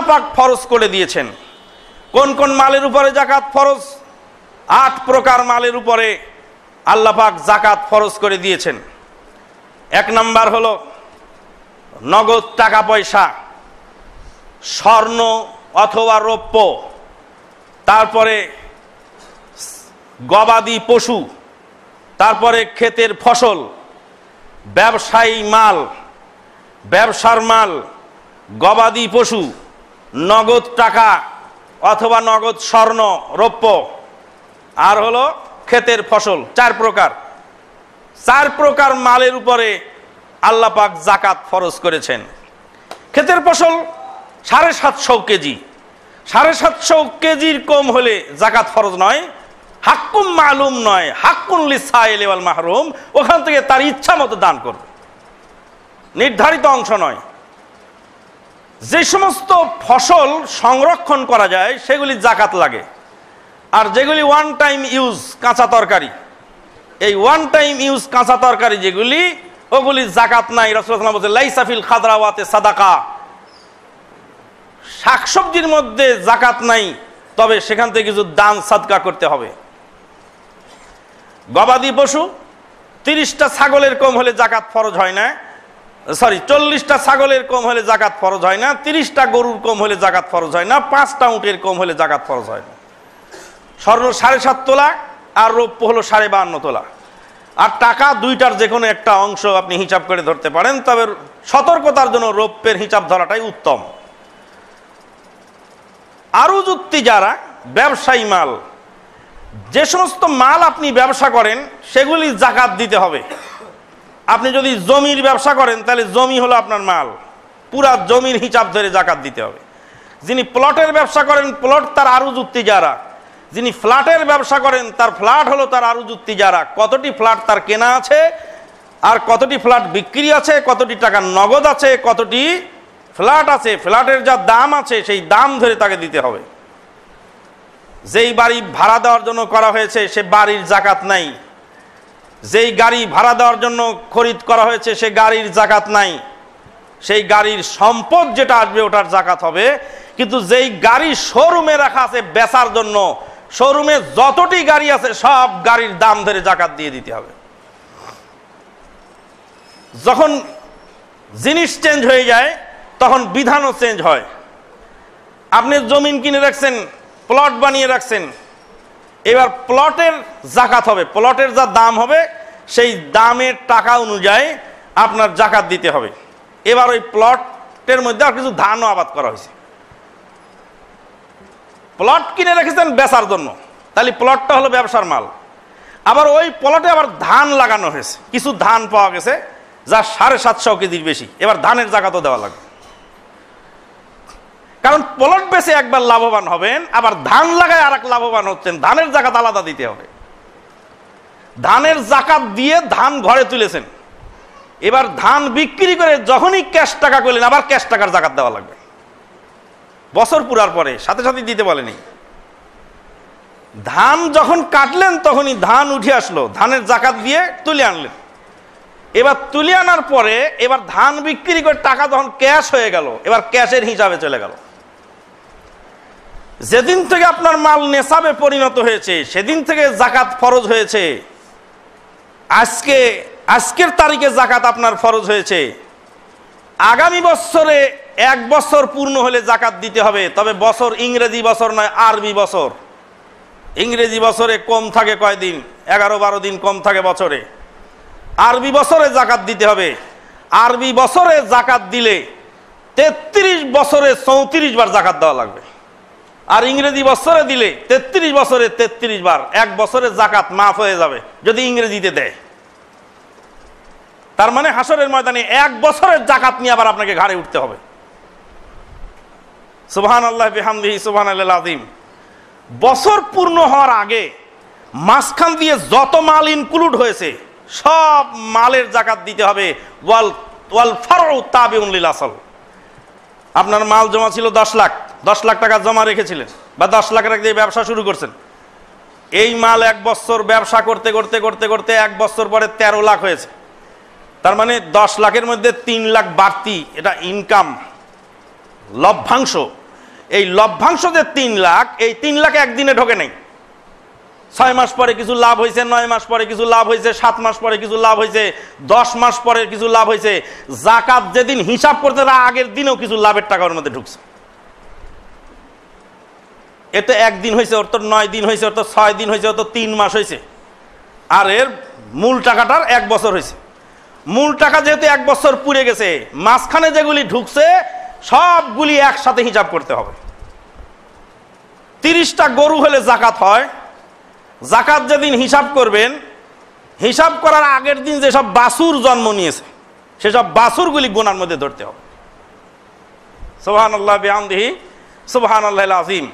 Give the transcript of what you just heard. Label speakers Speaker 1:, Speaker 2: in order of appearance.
Speaker 1: আল্লাহ পাক ফরজ করে দিয়েছেন। কোন কোন মালের উপরে যাকাত ফরজ? 8 প্রকার মালের উপরে আল্লাহ পাক যাকাত ফরজ করে দিয়েছেন। 1 নাম্বার হলো নগদ টাকা পয়সা, স্বর্ণ অথবা রৌপ্য, তারপরে গবাদি পশু, তারপরে ক্ষেতের ফসল, ব্যবসায়ী মাল, ব্যবসার মাল, গবাদি পশু, নগদ টাকা অথবা নগদ স্বর্ণ রৌপ্য, আর হলো ক্ষেতের ফসল। 4 প্রকার। 4 প্রকার মালের উপরে আল্লাহ পাক যাকাত ফরজ করেছেন। ক্ষেতের ফসল 750 কেজি, 750 কেজির কম হলে যাকাত ফরজ নয়, হাক্কুম মালুম নয়, হাক্কুন লিসাইল ওয়াল মাহরুম, ওখান থেকে তার ইচ্ছা মতো দান করবে, নির্ধারিত অংশ নয়। যে সমস্ত ফসল সংরক্ষণ করা যায় সেগুলি যাকাত লাগে, আর যেগুলি ওয়ান টাইম ইউজ কাঁচা তরকারি, এই ওয়ান টাইম ইউজ কাঁচা তরকারি যেগুলি, ওগুলি যাকাত নাই। রাসূলুল্লাহ সাল্লাল্লাহু আলাইহি ওয়াসাল্লাম বলেন লাইসা ফিল খাদরাওয়াতে সাদাকা, শাকসবজির মধ্যে যাকাত নাই, তবে সেখান থেকে কিছু দান সাদকা করতে হবে। গবাদি পশু 30টা ছাগলের কম হলে যাকাত ফরজ হয় না, 40টা ছাগলের কম হলে যাকাত ফরজ হয় না, 30টা গরুর কম হলে যাকাত ফরজ হয় না, 5টা উটের কম হলে যাকাত ফরজ হয় না। স্বর্ণ 7.5 তোলা আর রৌপ্য হলো 52.5 তোলা। আর টাকা দুইটার যে কোনো একটা অংশ আপনি হিসাব করে ধরতে পারেন, তবে সতর্কতার জন্য রৌপ্যের হিসাব ধরাটাই উত্তম। আরুজুত যারা ব্যবসায়ী মাল, যে সমস্ত মাল আপনি ব্যবসা করেন সেগুলি যাকাত দিতে হবে। আপনি যদি জমির ব্যবসা করেন তাহলে জমি হলো আপনার মাল, পুরা জমির হিসাব ধরে যাকাত দিতে হবে। যিনি প্লটের ব্যবসা করেন, প্লট তার আরুজুত যারা। যিনি ফ্ল্যাটের ব্যবসা করেন, তার ফ্ল্যাট হলো তার আরুজুত যারা। কতটি ফ্ল্যাট তার কেনা আছে, আর কতটি ফ্ল্যাট বিক্রি আছে, কতটি টাকা নগদ আছে, কতটি ফ্ল্যাট আছে, ফ্ল্যাটের যা দাম আছে সেই দাম ধরে তাকে দিতে হবে। যেই বাড়ি ভাড়া দেওয়ার জন্য করা হয়েছে সে বাড়ির যাকাত নাই, যেই গাড়ি ভাড়া দেওয়ার জন্য খরিদ করা হয়েছে সে গাড়ির যাকাত নাই, সেই গাড়ির সম্পদ যেটা আসবে ওটার যাকাত হবে। কিন্তু যেই গাড়ি শোরুমে রাখা আছে বেচার জন্য, শোরুমে যতটি গাড়ি আছে সব গাড়ির দাম ধরে যাকাত দিয়ে দিতে হবে। যখন জিনিস চেঞ্জ হয়ে যায় তখন বিধানও চেঞ্জ হয়। আপনি জমিন কিনে রাখছেন, প্লট বানিয়ে রাখছেন, এবার প্লটের যাকাত হবে, প্লটের যা দাম হবে সেই দামের টাকা অনুযায়ী আপনার যাকাত দিতে হবে। এবার ওই প্লটের মধ্যে আর কিছু ধানও আবাদ করা হয়েছে, প্লট কিনে রেখেছেন বেচার জন্য, তাহলে প্লটটা হলো ব্যবসার মাল। আবার ওই প্লটে আবার ধান লাগানো হয়েছে, কিছু ধান পাওয়া গেছে যা 750 কেজির বেশি, এবার ধানের যাকাতও দেওয়া লাগবে। কারণ প্লট বেচে একবার লাভবান হবেন, আবার ধান লাগায় আর এক লাভবান হচ্ছেন, ধানের যাকাত আলাদা দিতে হবে। ধানের যাকাত দিয়ে ধান ঘরে তুলেছেন, এবার ধান বিক্রি করে যখনই ক্যাশ টাকা করলেন আবার ক্যাশ টাকার যাকাত দেওয়া লাগবে। বছর পুরার পরে সাথে সাথে দিতে বলেনি। ধান যখন কাটলেন তখনই ধান উঠে আসলো, ধানের যাকাত দিয়ে তুলে আনলেন। এবার তুলে আনার পরে এবার ধান বিক্রি করে টাকা যখন ক্যাশ হয়ে গেল, এবার ক্যাশের হিসাবে চলে গেল। যেদিন থেকে আপনার মাল নেশাবে পরিণত হয়েছে সেদিন থেকে যাকাত ফরজ হয়েছে। আজকের তারিখে যাকাত আপনার ফরজ হয়েছে। আগামী বছরে 1 বছর পূর্ণ হলে যাকাত দিতে হবে, তবে বছর ইংরেজি বছর নয়, আরবি বছর। ইংরেজি বছরে কম থাকে কয়দিন, 11-12 দিন কম থাকে বছরে। আরবি বছরে যাকাত দিতে হবে। আরবি বছরে যাকাত দিলে 33 বছরে 34 বার যাকাত দেওয়া লাগবে, আর ইংরেজি বছরে দিলে 33 বছরে 33 বার। 1 বছরে যাকাত মাফ হয়ে যাবে যদি ইংরেজিতে দেয়। তার মানে হাসরের ময়দানে 1 বছরের যাকাত নিয়ে আবার আপনাকে ঘাড়ে উঠতে হবে। সুবহানাল্লাহ বিহামদিহি সুবহানাল্লাহিল আযীম। বছর পূর্ণ হওয়ার আগে মাঝখান দিয়ে যত মাল ইনক্লুড হয়েছে সব মালের যাকাত দিতে হবে। ওয়াল ফারউ তাবিউন লিল আসল। আপনার মাল জমা ছিল 10 লাখ, 10 লাখ টাকা জমা রেখেছিলেন বা 10 লাখ টাকা দিয়ে ব্যবসা শুরু করছেন। এই মাল 1 বছর ব্যবসা করতে করতে করতে করতে 1 বছর পরে 13 লাখ হয়েছে। তার মানে 10 লাখের মধ্যে 3 লাখ বাড়তি, এটা ইনকাম, লভ্যাংশ। এই লভ্যাংশ যে 3 লাখ, এই 3 লাখ একদিনে ঢোকে নাই। 6 মাস পরে কিছু লাভ হয়েছে, 9 মাস পরে কিছু লাভ হয়েছে, 7 মাস পরে কিছু লাভ হয়েছে, 10 মাস পরে কিছু লাভ হয়েছে। জাকাত যেদিন হিসাব করতে তার আগের দিনেও কিছু লাভের টাকা ওর মধ্যে ঢুকছে। এতে 1 দিন হয়েছে, ওর তো 9 দিন হয়েছে, ওর তো 6 দিন হয়েছে, ওর তো 3 মাস হয়েছে, আর এর মূল টাকাটার 1 বছর হয়েছে। মূল টাকা যেহেতু 1 বছর পুড়ে গেছে, মাঝখানে যেগুলি ঢুকছে সবগুলি একসাথে হিসাব করতে হবে। 30টা গরু হলে জাকাত হয়। জাকাত যেদিন হিসাব করবেন, হিসাব করার আগের দিন যেসব বাছুর জন্ম নিয়েছে সেসব বাছুরগুলি গোনার মধ্যে ধরতে হবে। সুবহানাল্লাহ বিহামদিহি সুবহানাল্লাহিল আযীম।